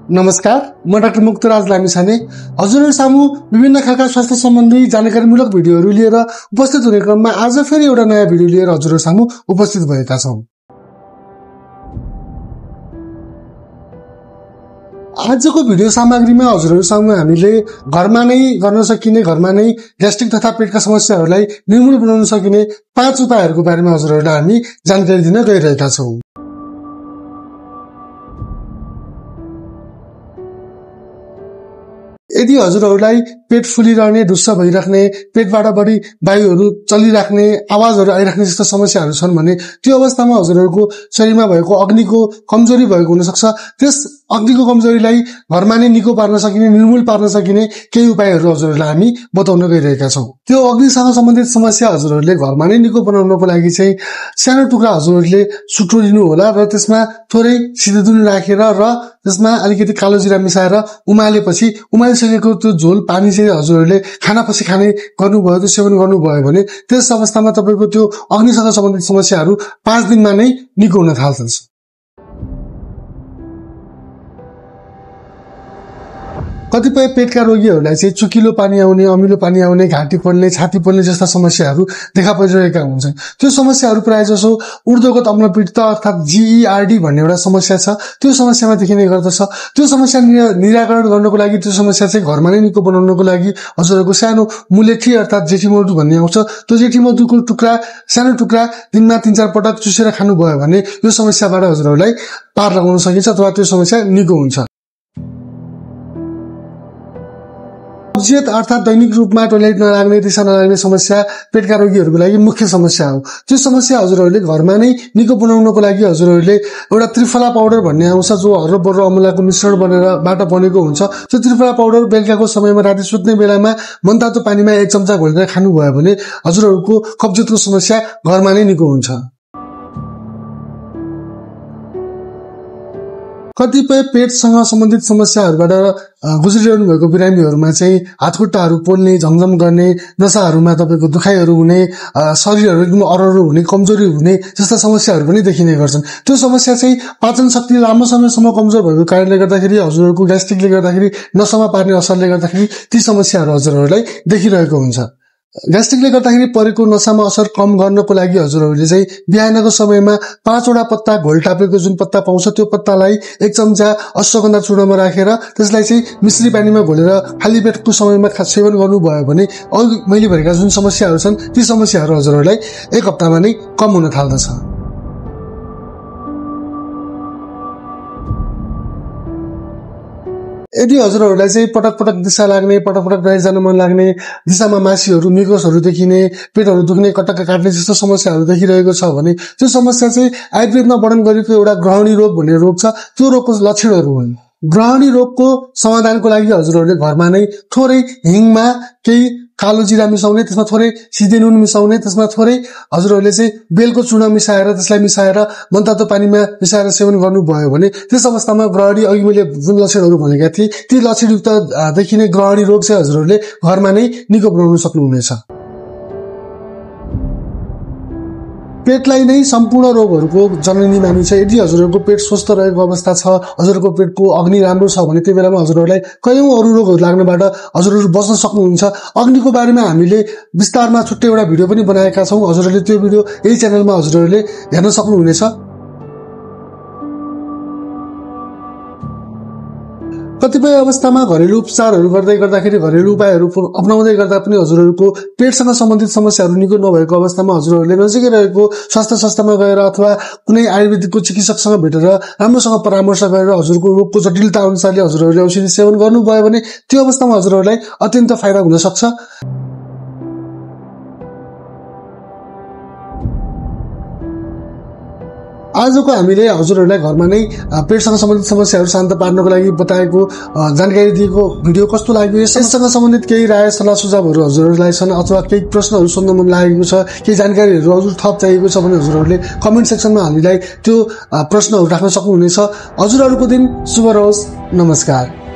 नमस्कार, म डाक्टर मुक्तराज लामिछाने हजुरहरु सामु विभिन्न खालका स्वास्थ्य सम्बन्धी जानकारीमूलक भिडियोहरू लिएर उपस्थित हुने क्रममा आज फेरि एउटा नयाँ भिडियो लिएर हजुरहरु सामु उपस्थित भएका छौं। आजको भिडियो सामग्रीमा हजुरहरु सामु हामीले घरमा नै गर्न सकिने, घरमा नै ग्यास्ट्रिक तथा पेटका समस्याहरूलाई निर्मूल बनाउन सकिने 5 उपायहरूको बारेमा हजुरहरुलाई हामी जानकारी दिन गइरहेका छौं। यदि हजुरहरुलाई पेट फुलिरहने, ढुस्स भइराख्ने, पेटबाट बढी वायुहरू चलिराख्ने, आवाजहरू आइराख्ने जस्ता समस्याहरू छन् भने त्यो अवस्थामा हजुरहरुको शरीरमा भएको अग्निको कमजोरी भएको हुन सक्छ। त्यस अग्निको कमजोरीलाई घरमा नै निको पार्न सकिने, निर्मूल पार्न सकिने केही उपायहरू हजुरहरुलाई हामी बताउन गइरहेका छौं। त्यो अग्निसँग सम्बन्धित समस्या हजुरहरुले घरमा नै निको बनाउनको लागि चाहिँ सानो टुक्रा हजुरहरुले सुक्रो लिनु होला र त्यसमा थोरै सिधुदुन राखेर र त्यसमा अलिकति कालो जिरा मिसाएर उमालिसकेको त्यो झोल पानी चाहिँ हजुरहरुले खानापछि खाने गर्नुभयो, त्यो सेवन गर्नुभयो भने त्यस अवस्थामा तपाईको त्यो अग्निसँग सम्बन्धित समस्याहरू 5 दिनमा नै निको हुन थाल्छन्। कतिपय पेटका रोगीहरूलाई चाहिँ चुकिलो पानी आउने, अमिलो पानी आउने, घाँटी पोल्ने, छाती पोल्ने जस्ता समस्याहरू देखा परिरहेका हुन्छन्। त्यो समस्याहरू प्रायजसो ऊर्ध्वगत अम्लपीडित अर्थात GERD भन्ने एउटा समस्या छ, त्यो समस्यामा देखिने गर्दछ। त्यो समस्या निराकरण गर्नको लागि, त्यो समस्या चाहिँ घरमा नै निको बनाउनको लागि हजुरहरुको सानो मुलेठी अर्थात जेठीमधु भन्ने आउँछ, त्यो जेठीमधुको सानो टुक्रा दिनमा 3-4 पटक चुसेर खानुभयो भने यो समस्याबाट हजुरहरुलाई पार लगाउन सकिन्छ अथवा त्यो समस्या निको हुन्छ। कब्जियत अर्थात दैनिक रूपमा टोयलेट नलाग्ने, दिशा नलाग्ने समस्या पेटका रोगीहरूको लागि मुख्य समस्या हो। त्यो समस्या हजुरहरुले घरमा नै निको बनाउनको लागि हजुरहरुले एउटा त्रिफला पाउडर भन्ने आउँछ, जो हर्ब र अमलाको मिश्रणबाट बनेको हुन्छ। त्यो त्रिफला पाउडर बेलुकाको समयमा, राति सुत्ने बेलामा मनतातो पानीमा 1 चम्चा घोलेर खानुभयो भने हजुरहरुको कब्जियतको समस्या घरमा नै निको हुन्छ। कतिपय पेटसँग सम्बन्धित समस्याहरूबाट गुज्रिरहनु भएको बिरामीहरूमा चाहिँ हातखुट्टाहरू पोल्ने, झमझम गर्ने, नसाहरूमा तपाईको दुखाइहरू हुने, शरीरहरू एकदम अररो हुने, कमजोरी हुने जस्ता समस्याहरू पनि देखिने गर्छन्। त्यो समस्या चाहिँ पाचन शक्ति लामो समयसम्म कमजोर भएको कारणले गर्दाखेरि, हजुरहरुको ग्यास्ट्रिकले गर्दाखेरि, नसामा पार्ने असरले गर्दाखेरि ती समस्याहरू हजुरहरुलाई देखिरहेको हुन्छ। ग्यास्ट्रिकले गर्दाखेरि परेको नसामा असर कम गर्नको लागि हजुरहरुले चाहिँ बिहानको समयमा 5 वटा पत्ता घोल टापेको जुन पत्ता पाउँछ, त्यो पत्तालाई 1 चम्चा अश्वगन्धा चूर्णमा राखेर त्यसलाई चाहिँ मिश्री पानीमा घोलेर खाली पेटको समयमा सेवन गर्नुभयो भने अघि मैले भनेका जुन समस्याहरू छन् ती समस्याहरू हजुरहरुलाई 1 हप्तामा नै कम हुन थाल्दछ। यदि हजुरहरुलाई चाहिँ पटक दिशा लाग्ने, पटक बाहिर जान मन लाग्ने, दिशामा मासीहरू, मिकोसहरू देखिने, पेटहरू दुख्ने, कटक्क काट्ने जस्तो समस्याहरू देखिरहेको छ भने त्यो समस्या चाहिँ आयुर्वेदमा वर्णन गरिएको एउटा ग्रहणी रोग भन्ने रोग छ, त्यो रोगको लक्षणहरू हुन्। ग्रहणी रोगको समाधानको लागि हजुरहरुले घरमा नै थोरै हिङमा केही कालो जिरा मिसाउने, त्यसमा थोरै सिधे नुन मिसाउने, त्यसमा थोरै हजुरहरुले चाहिँ बेलको चूर्ण मिसाएर त्यसलाई मिसाएर मनतातो पानीमा मिसाएर सेवन गर्नुभयो भने त्यस अवस्थामा ग्रहणी, अघि मैले जुन लक्षणहरू भनेका थिए ती लक्षणयुक्त देखिने ग्रहणी रोग चाहिँ हजुरहरुले घरमा नै निको बनाउन सक्नुहुनेछ। पेटलाई नै सम्पूर्ण रोगहरूको जननी मानिन्छ। यदि हजुरहरुको पेट स्वस्थ रहेको अवस्था छ, हजुरहरुको पेटको अग्नि राम्रो छ भने त्यो बेलामा हजुरहरुलाई कयौं अरू रोगहरू लाग्नबाट हजुरहरु बच्न सक्नुहुन्छ। अग्निको बारेमा हामीले विस्तारमा छुट्टै एउटा भिडियो पनि बनाएका छौं, हजुरहरुले त्यो भिडियो यही च्यानलमा हजुरहरुले हेर्न सक्नुहुनेछ। कतिपय अवस्थामा घरेलु उपचारहरू गर्दाखेरि, घरेलु उपायहरू अपनाउँदै गर्दा पनि हजुरहरुको पेटसँग सम्बन्धित समस्याहरू निको नभएको अवस्थामा हजुरहरुले नजिकै रहेको स्वास्थ्य संस्थामा गएर अथवा कुनै आयुर्वेदिकको चिकित्सकसँग भेटेर राम्रोसँग परामर्श गरेर हजुरको रोगको जटिलता अनुसारले हजुरहरुले औषधि सेवन गर्नुभयो भने त्यो अवस्थामा हजुरहरुलाई अत्यन्त फाइदा हुन सक्छ। आजको हामीले हजुरहरुलाई घरमा नै पेटसँग सम्बन्धित समस्याहरू शान्त पार्नको लागि बताएको जानकारी दिएको भिडियो कस्तो लाग्यो? यससँग सम्बन्धित केही राय सल्लाह सुझावहरू हजुरहरुलाई छन् अथवा केही प्रश्नहरू सोध्न मन लागेको छ, केही जानकारीहरू हजुर थप चाहिएको छ भने हजुरहरुले कमेन्ट सेक्सनमा हामीलाई त्यो प्रश्नहरू राख्न सक्नुहुनेछ। हजुरहरुको दिन शुभ रहोस्। नमस्कार।